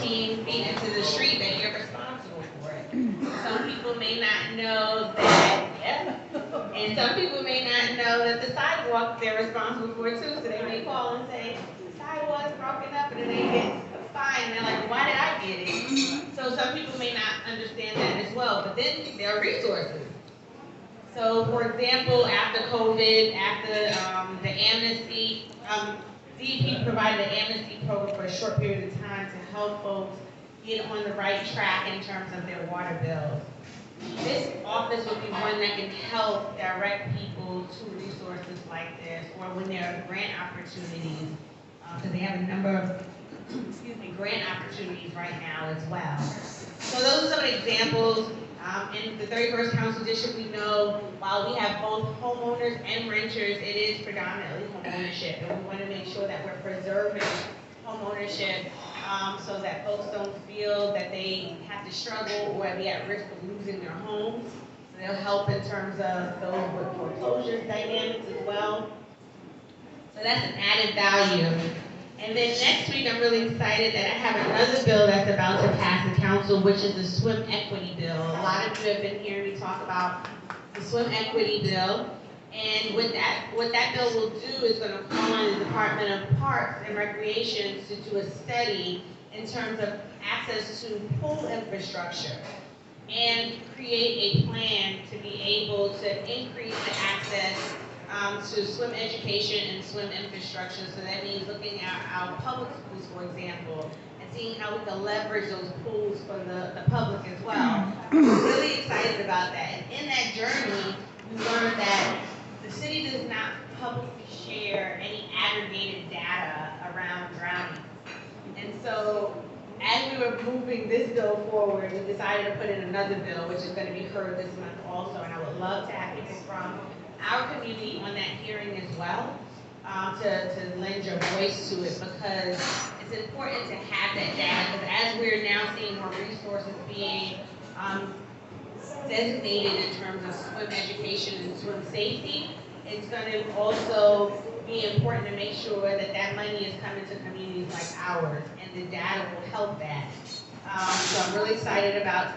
15 feet into the street, then you're responsible for it. Some people may not know that, yeah, and some people may not know that the sidewalk they're responsible for too, so they may call and say, the sidewalk's broken up, and then they get fined, and they're like, why did I get it? So some people may not understand that as well, but then there are resources. So, for example, after COVID, after the amnesty, DEP provided an amnesty program for a short period of time to help folks get on the right track in terms of their water bills. This office would be one that can help direct people to resources like this, or when there are grant opportunities, because they have a number of grant opportunities right now as well. So those are some examples. In the 31st Council District, we know while we have both homeowners and renters, it is predominantly homeownership, and we want to make sure that we're preserving homeownership so that folks don't feel that they have to struggle or be at risk of losing their homes. So they'll help in terms of those with foreclosure dynamics as well. So that's an added value. And then next week, I'm really excited that I have another bill that's about to pass the council, which is the swim equity bill. A lot of you have been hearing me talk about the swim equity bill. And what that bill will do is going to call on the Department of Parks and Recreation to do a study in terms of access to pool infrastructure and create a plan to be able to increase the access to swim education and swim infrastructure. So that means looking at our public schools, for example, and seeing how we can leverage those pools for the public as well. We're really excited about that. And in that journey, we learned that the city does not publicly share any aggregated data around drowning. And so as we were moving this bill forward, we decided to put in another bill, which is going to be heard this month also. And I would love to have people from our community on that hearing as well, to lend your voice to it, because it's important to have that data, because as we're now seeing more resources being designated in terms of swim education and swim safety, it's going to also be important to make sure that that money is coming to communities like ours, and the data will help that. So I'm really excited about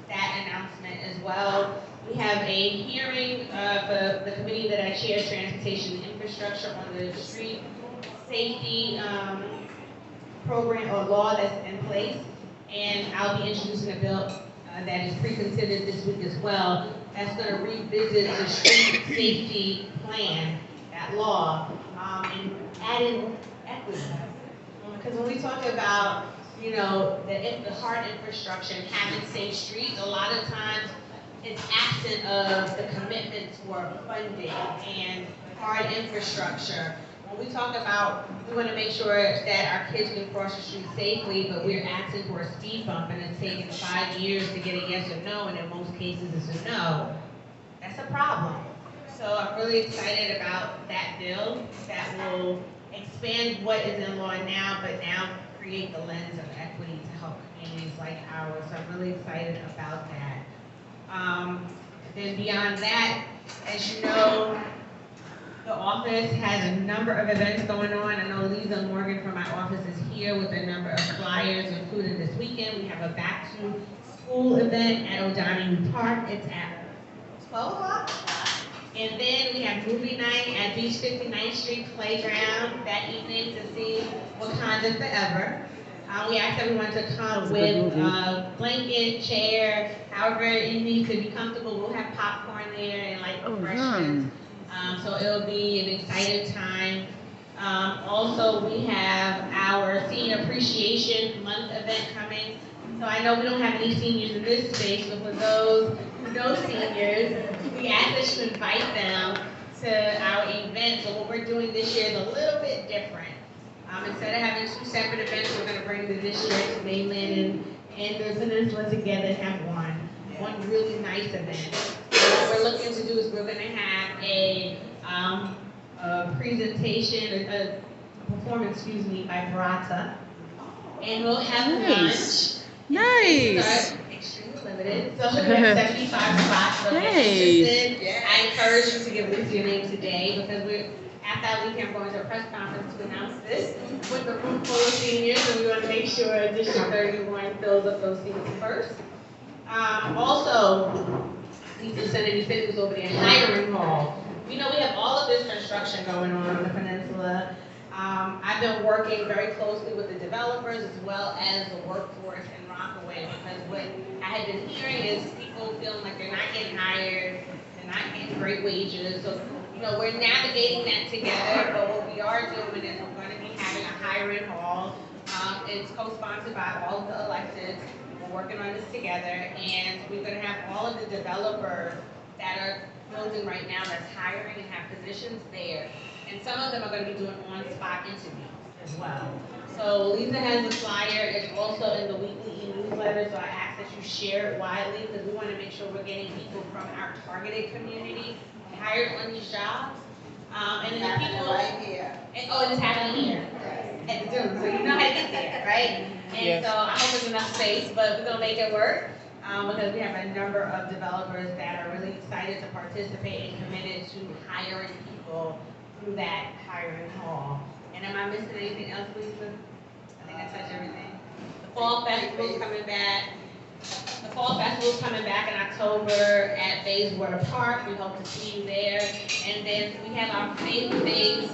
that announcement as well. We have a hearing for the committee that I chair, Transportation and Infrastructure, on the street safety program or law that's in place. And I'll be introducing a bill that is pre-considered this week as well. That's going to revisit the street safety plan, that law, and add in equity. Because when we talk about, you know, the hard infrastructure and having safe streets, a lot of times it's absent of the commitment for funding and hard infrastructure. When we talk about, we want to make sure that our kids can cross the street safely, but we're asking for a speed bump and it's taking 5 years to get a yes or no, and in most cases it's a no. That's a problem. So I'm really excited about that bill that will expand what is in law now, but now create the lens of equity to help communities like ours. So I'm really excited about that. Then beyond that, as you know, the office has a number of events going on. I know Lisa Morgan from my office is here with a number of flyers, including this weekend. We have a back to school event at O'Donoghue Park. It's at 12 o'clock. And then we have movie night at Beach 59th Street Playground that evening to see Wakanda Forever. We asked everyone to come with a blanket, chair, however you need to be comfortable. We'll have popcorn there and like refreshments. So it'll be an exciting time. Also, we have our Senior Appreciation Month event coming. So I know we don't have any seniors in this space, but for those who know seniors, we ask that you invite them to our event. So what we're doing this year is a little bit different. Instead of having two separate events, we're going to bring the district, mainland, and the peninsula together and have one really nice event. What we're looking to do is we're going to have a presentation, a performance, by Barata, and we'll have lunch. Nice. Extremely limited, so we have 75 spots. So if you're interested, I encourage you to give us your name today, because we're after I leave here, I'm going to a press conference to announce this with the room full of seniors, and we want to make sure District 31 fills up those seats first. Also, we just sent any cities over there, hiring hall. We know we have all of this construction going on the peninsula. I've been working very closely with the developers as well as the workforce in Rockaway, because what I had been hearing is people feeling like they're not getting hired, they're not getting great wages. So, we're navigating that together, but what we are doing is we're going to be having a hiring hall. It's co-sponsored by all of the electeds. We're working on this together, and we're going to have all of the developers that are building right now that's hiring and have positions there. And some of them are going to be doing on-spot interviews as well. So Lisa has a flyer. It's also in the weekly e-newsletter, so I ask that you share it widely, because we want to make sure we're getting people from our targeted community hired on these jobs. And then people right here. And it's happening here at the Zoom, so you know how to get there, right? And so I hope there's enough space, but we're gonna make it work because we have a number of developers that are really excited to participate and committed to hiring people through that hiring hall. And am I missing anything else, Lisa? I think I touched everything. The Fall Festival's coming back. The Fall Festival's coming back in October at Bayswater Park. We hope to see you there. And then we have our faith-based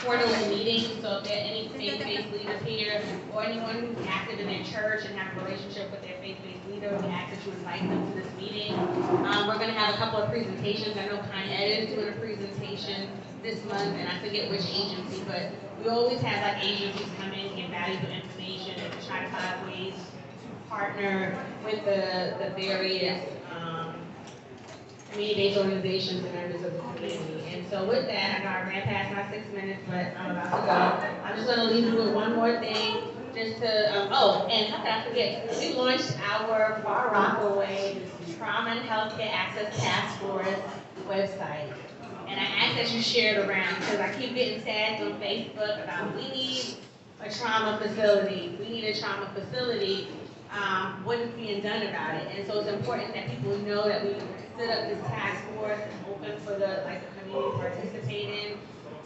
quarterly meetings. So if there are any faith-based leaders here, or anyone who's active in their church and have a relationship with their faith-based leader, we ask that you invite them to this meeting. We're going to have a couple of presentations. I know Con Ed is doing a presentation this month, and I forget which agency, but we always have like agencies come in, give valuable information, and try to find ways partner with the various community-based organizations and members of the community. And so with that, I know I ran past my 6 minutes, but I'm about to go. I'm just going to leave you with one more thing, just to, and how could I forget? We launched our Far Rockaway Trauma and Healthcare Access Task Force website. And I ask that you share it around, because I keep getting tagged on Facebook about we need a trauma facility. We need a trauma facility. What is being done about it? And so it's important that people know that we set up this task force and open for the community to participate in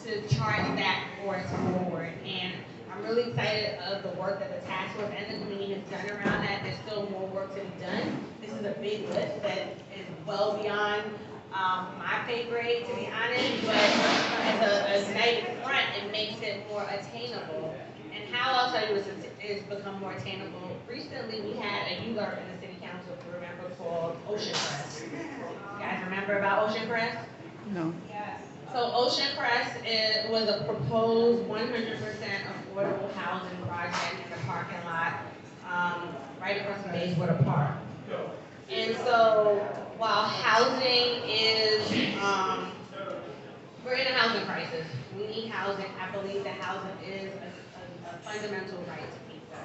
to chart that force forward. And I'm really excited of the work that the task force and the community has done around that. There's still more work to be done. This is a big list that is well beyond my pay grade, to be honest, but as a united front, it makes it more attainable. And how I'll tell you is become more attainable. Recently, we had a ULURP in the city council, if you remember, called Ocean Crest. You guys remember about Ocean Crest? No. Yes. So Ocean Crest was a proposed 100% affordable housing project in the parking lot right across from Bayswater Park. And so while housing is, we're in a housing crisis. We need housing. I believe that housing is a fundamental right to people.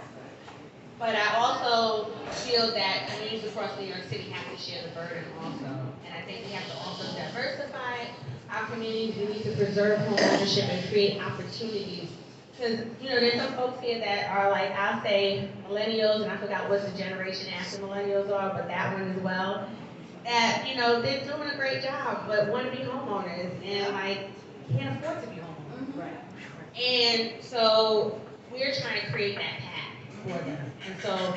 But I also feel that communities across New York City have to share the burden also. And I think we have to also diversify our communities. We need to preserve home ownership and create opportunities. Because, there's some folks here that are like, I'll say millennials, and I forgot what the generation after millennials are, but that one as well. That, they're doing a great job, but want to be homeowners and can't afford to be homeowners. Right. And so we're trying to create that path for them. And so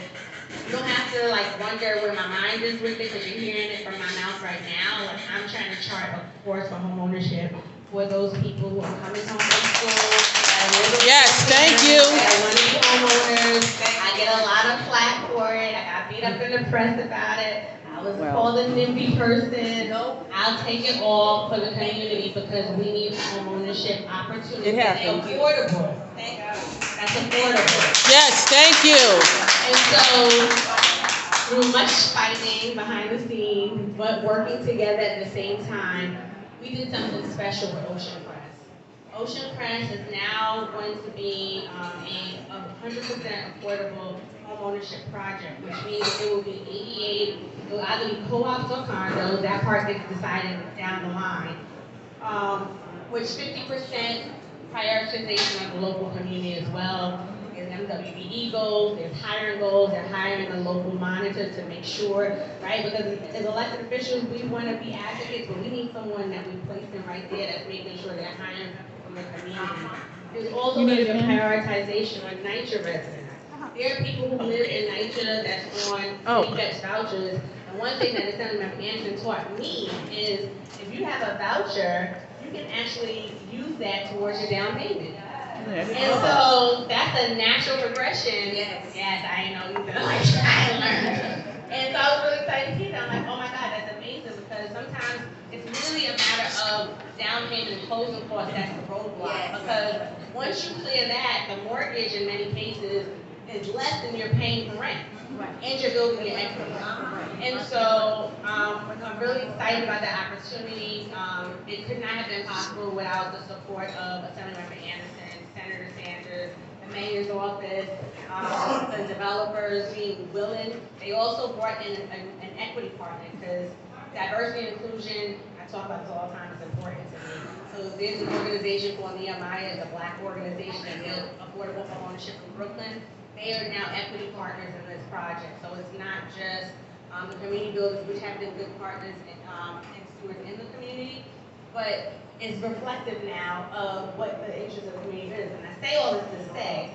you don't have to wonder where my mind is with it, because you're hearing it from my mouth right now. I'm trying to chart a course for home ownership for those people who are coming home from school. Yes, thank you. I want to be homeowners. I get a lot of flack for it. I got beat up in the press about it. I was called a NIMBY person. Nope. I'll take it all for the community, because we need home ownership opportunities. It happens. Affordable. That's affordable. Yes, thank you. And so, through much fighting behind the scenes, but working together at the same time, we did something special with Ocean Crest. Ocean Crest is now going to be a 100% affordable homeownership project, which means it will be 88, it will either be co-ops or condos. That part gets decided down the line. Which 50% prioritization of the local community as well. And WBE goals, there's hiring goals, they're hiring a local monitor to make sure, right? Because as elected officials, we want to be advocates, but we need someone that we place them right there that's making sure they're hiring from the community. There's also going to be a prioritization on NYCHA residents. There are people who live in NYCHA that's on city fetch vouchers. And one thing that Assemblyman Anderson taught me is if you have a voucher, you can actually use that towards your down payment. And so that's a natural progression. Yes, I know you've been like trying to learn. And so I was really excited to hear that. I'm like, oh my God, that's amazing because sometimes it's really a matter of down payment and closing costs that's the roadblock. Because once you clear that, the mortgage in many cases is less than you're paying for rent. And you're building your equity. And so I'm really excited about the opportunity. It could not have been possible without the support of Assemblymember Anderson, Senator Sanders, the mayor's office, the developers being willing. They also brought in an equity partner because diversity and inclusion, I talk about this all the time, is important to me. So there's an organization called Nehemiah, it's a Black organization that built affordable homeownership in Brooklyn. They are now equity partners in this project. So it's not just the community builders, which have been good partners and stewards in the community, but it's reflective now of what the interest of the community is. And I say all this to say,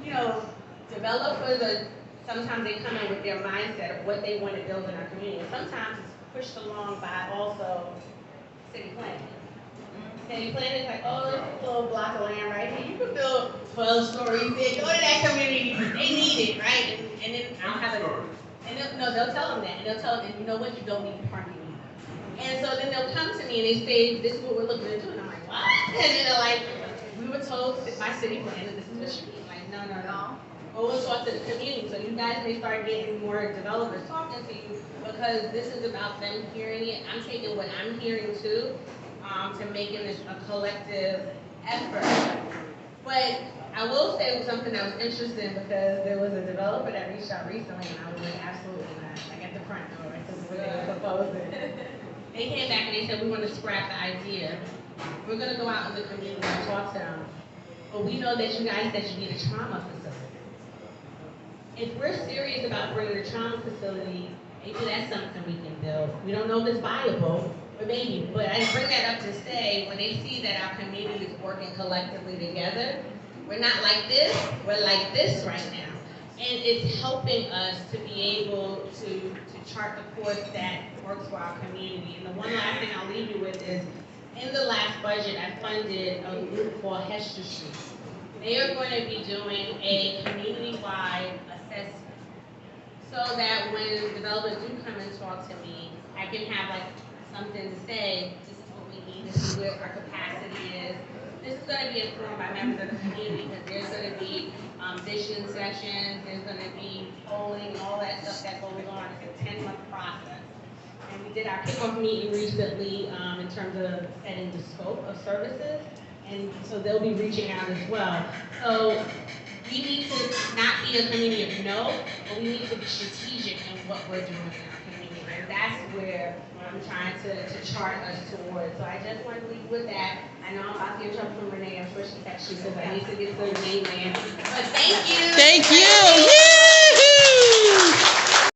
you know, developers are, sometimes they come in with their mindset of what they want to build in our community. Sometimes it's pushed along by also city planning. City planning is like, oh, this is a little block of land right here. You can build 12 stories there. Go to that community. They need it, right? And then I'll have a, and they'll tell them that. And they'll tell them, and you know what? You don't need parking either. And so then they'll come to me and they say, this is what we're looking into. And I'm like, what? And then they're like, we were told by city planning, this is what you need. Like, no. Go and talk to the community. So you guys may start getting more developers talking to you because this is about them hearing it. I'm taking what I'm hearing too. To making this a collective effort. But I will say something that was interesting because there was a developer that reached out recently and I was like, absolutely not. Like at the front door, right? This is what they were proposing. They came back and they said, we want to scrap the idea. We're going to go out in the community and talk to them. But we know that you guys said you need a trauma facility. If we're serious about bringing a trauma facility, maybe that's something we can build. We don't know if it's viable. But maybe, but I bring that up to say, when they see that our community is working collectively together, we're not like this, we're like this right now. And it's helping us to be able to chart the course that works for our community. And the one last thing I'll leave you with is, in the last budget, I funded a group called Hester Street. They are going to be doing a community-wide assessment so that when developers do come and talk to me, I can have like something to say, this is what we need, this is where our capacity is. This is going to be informed by members of the community because there's going to be vision sessions, there's going to be polling and all that stuff that goes on. It's a 10-month process. And we did our kickoff meeting recently in terms of setting the scope of services. And so they'll be reaching out as well. So we need to not be a community of no, but we need to be strategic in what we're doing in our community. And that's where I'm trying to chart us towards. So I just want to leave with that. I know I'm about to get in trouble from Renee. I'm sure she texted you because I need to get to the mainland. But thank you. Thank you.